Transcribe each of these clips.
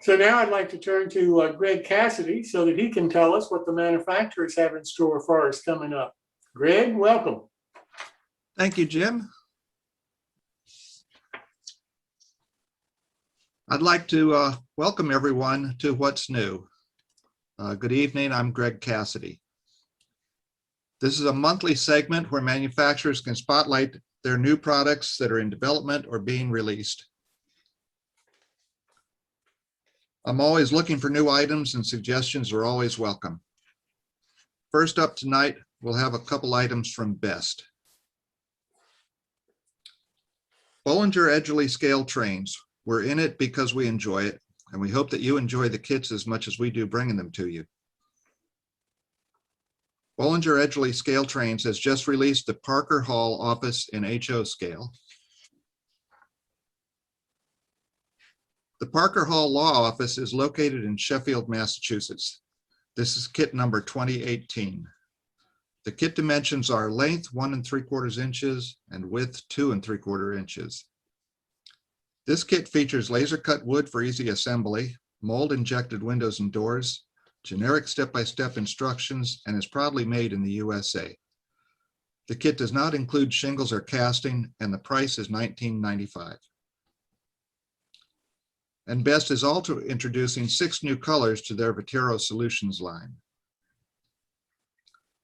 So now I'd like to turn to Greg Cassidy so that he can tell us what the manufacturers have in store for us coming up. Greg, welcome. Thank you, Jim. I'd like to welcome everyone to What's New. Good evening, I'm Greg Cassidy. This is a monthly segment where manufacturers can spotlight their new products that are in development or being released. I'm always looking for new items and suggestions are always welcome. First up tonight, we'll have a couple items from Best. Bollinger Edgerly scale trains. We're in it because we enjoy it, and we hope that you enjoy the kits as much as we do bringing them to you. Bollinger Edgerly Scale Trains has just released the Parker Hall office in HO scale. The Parker Hall Law Office is located in Sheffield, Massachusetts. This is kit number 2018. The kit dimensions are length 1 3/4 inches and width 2 3/4 inches. This kit features laser cut wood for easy assembly, mold injected windows and doors, generic step-by-step instructions, and is proudly made in the USA. The kit does not include shingles or casting, and the price is $19.95. And Best is also introducing 6 new colors to their Vetero Solutions line.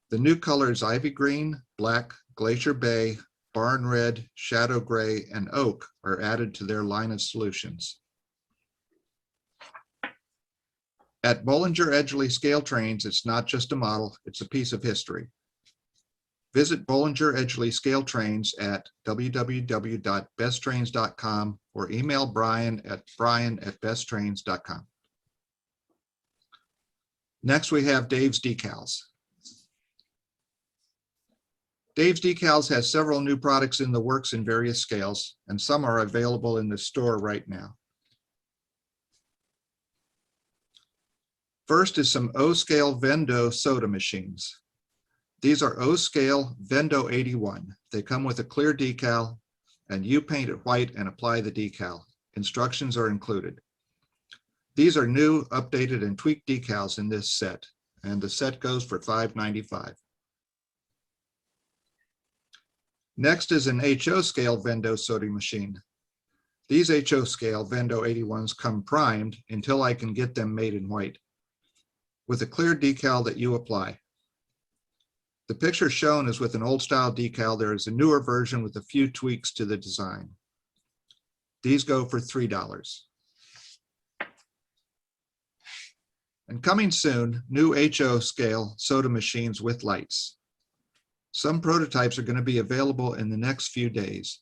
The new colors Ivy Green, Black, Glacier Bay, Barn Red, Shadow Gray, and Oak are added to their line of solutions. At Bollinger Edgerly Scale Trains, it's not just a model, it's a piece of history. Visit Bollinger Edgerly Scale Trains at www.besttrains.com or email Brian at besttrains.com. Next, we have Dave's Decals. Dave's Decals has several new products in the works in various scales, and some are available in the store right now. First is some O-scale Vendo soda machines. These are O-scale Vendo 81. They come with a clear decal, and you paint it white and apply the decal. Instructions are included. These are new, updated, and tweaked decals in this set, and the set goes for $5.95. Next is an HO scale Vendo soda machine. These HO scale Vendo 81s come primed until I can get them made in white, with a clear decal that you apply. The picture shown is with an old style decal. There is a newer version with a few tweaks to the design. These go for $3. And coming soon, new HO scale soda machines with lights. Some prototypes are going to be available in the next few days.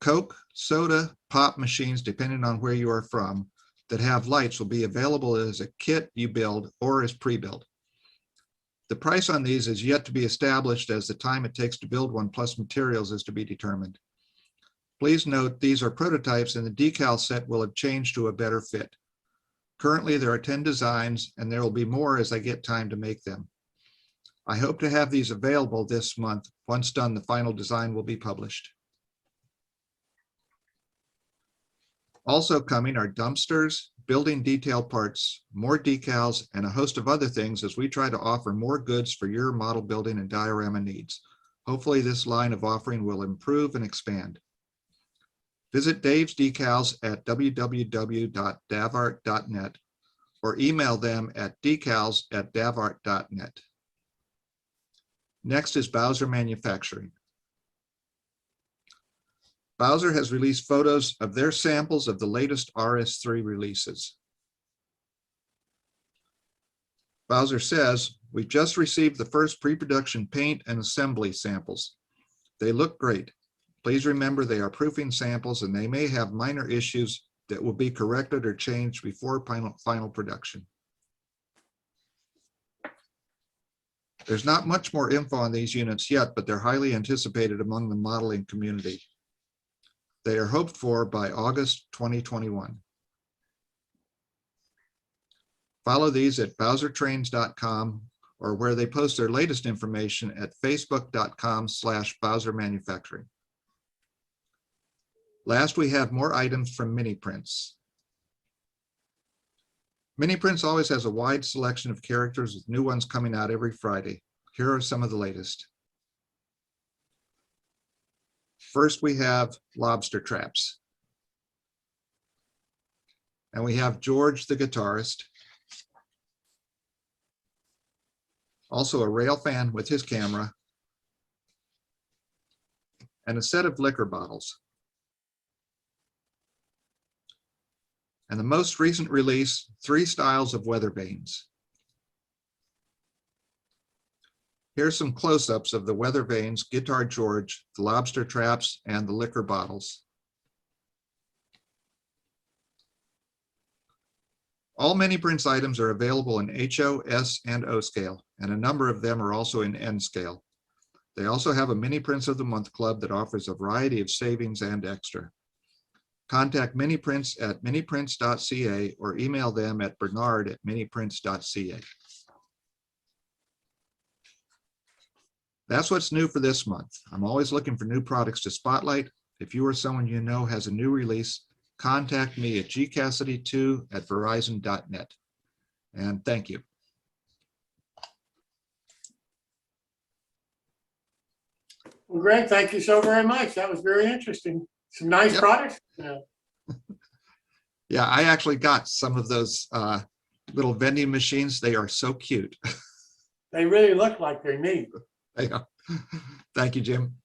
Coke, soda, pop machines, depending on where you are from, that have lights will be available as a kit you build or as pre-built. The price on these is yet to be established, as the time it takes to build one plus materials is to be determined. Please note these are prototypes and the decal set will have changed to a better fit. Currently there are 10 designs and there will be more as I get time to make them. I hope to have these available this month. Once done, the final design will be published. Also coming are dumpsters, building detail parts, more decals, and a host of other things as we try to offer more goods for your model building and diorama needs. Hopefully this line of offering will improve and expand. Visit Dave's Decals at www.davart.net or email them at decals@davart.net. Next is Bowser Manufacturing. Bowser has released photos of their samples of the latest RS3 releases. Bowser says, "We've just received the first pre-production paint and assembly samples. They look great. Please remember they are proofing samples and they may have minor issues that will be corrected or changed before final production." There's not much more info on these units yet, but they're highly anticipated among the modeling community. They are hoped for by August 2021. Follow these at bowsertrains.com or where they post their latest information at facebook.com/bowsermanufacturing. Last, we have more items from Miniprints. Miniprints always has a wide selection of characters with new ones coming out every Friday. Here are some of the latest. First, we have lobster traps. And we have George the guitarist. Also a rail fan with his camera. And a set of liquor bottles. And the most recent release, 3 styles of weather vanes. Here's some close-ups of the weather vanes, Guitar George, the lobster traps, and the liquor bottles. All Miniprints items are available in HO, S, and O scale, and a number of them are also in N scale. They also have a Miniprints of the Month club that offers a variety of savings and extra. Contact Miniprints at miniprints.ca or email them at bernard@miniprints.ca. That's what's new for this month. I'm always looking for new products to spotlight. If you or someone you know has a new release, contact me at gcassidy2@verizon.net. And thank you. Well, Greg, thank you so very much. That was very interesting. Some nice Yep. products. Yeah. Yeah, I actually got some of those little vending machines. They are so cute. They really look like they're neat. Thank you, Jim.